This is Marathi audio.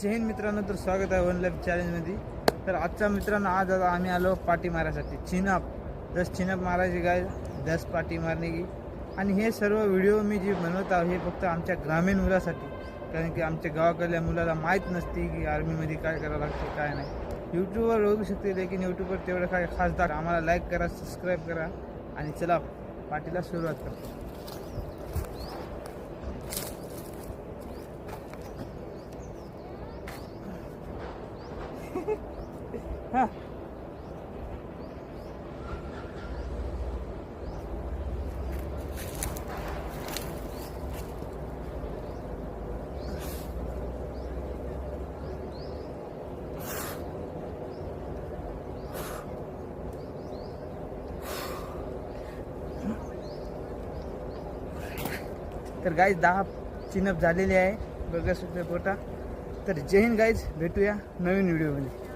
जय हिंद मित्रांनो, तर स्वागत आहे वन लाईफ चॅलेंजमध्ये. तर आजच्या मित्रांनो, आज आम्ही आलो पाठी मारायसाठी. चिनअप 10 चिनअप मारायची गाय, 10 पाठी मारणे की. आणि हे सर्व व्हिडिओ मी जे बनवत आहे हे फक्त आमच्या ग्रामीण मुलासाठी, कारण की आमच्या गावाकडल्या मुलाला माहीत नसते की आर्मीमध्ये काय करावं लागते काय नाही. यूट्यूबवर बघू शकते, लेकिन यूट्यूबवर तेवढं काय खास दाख. आम्हाला लाईक करा, सबस्क्राईब करा आणि चला पाठीला सुरुवात करतो. हा तर गाईज 10 चिनअप झालेली आहे, बघा सुद्धा पोटा. तर जय हिंद गाईज, भेटूया नवीन व्हिडिओमध्ये.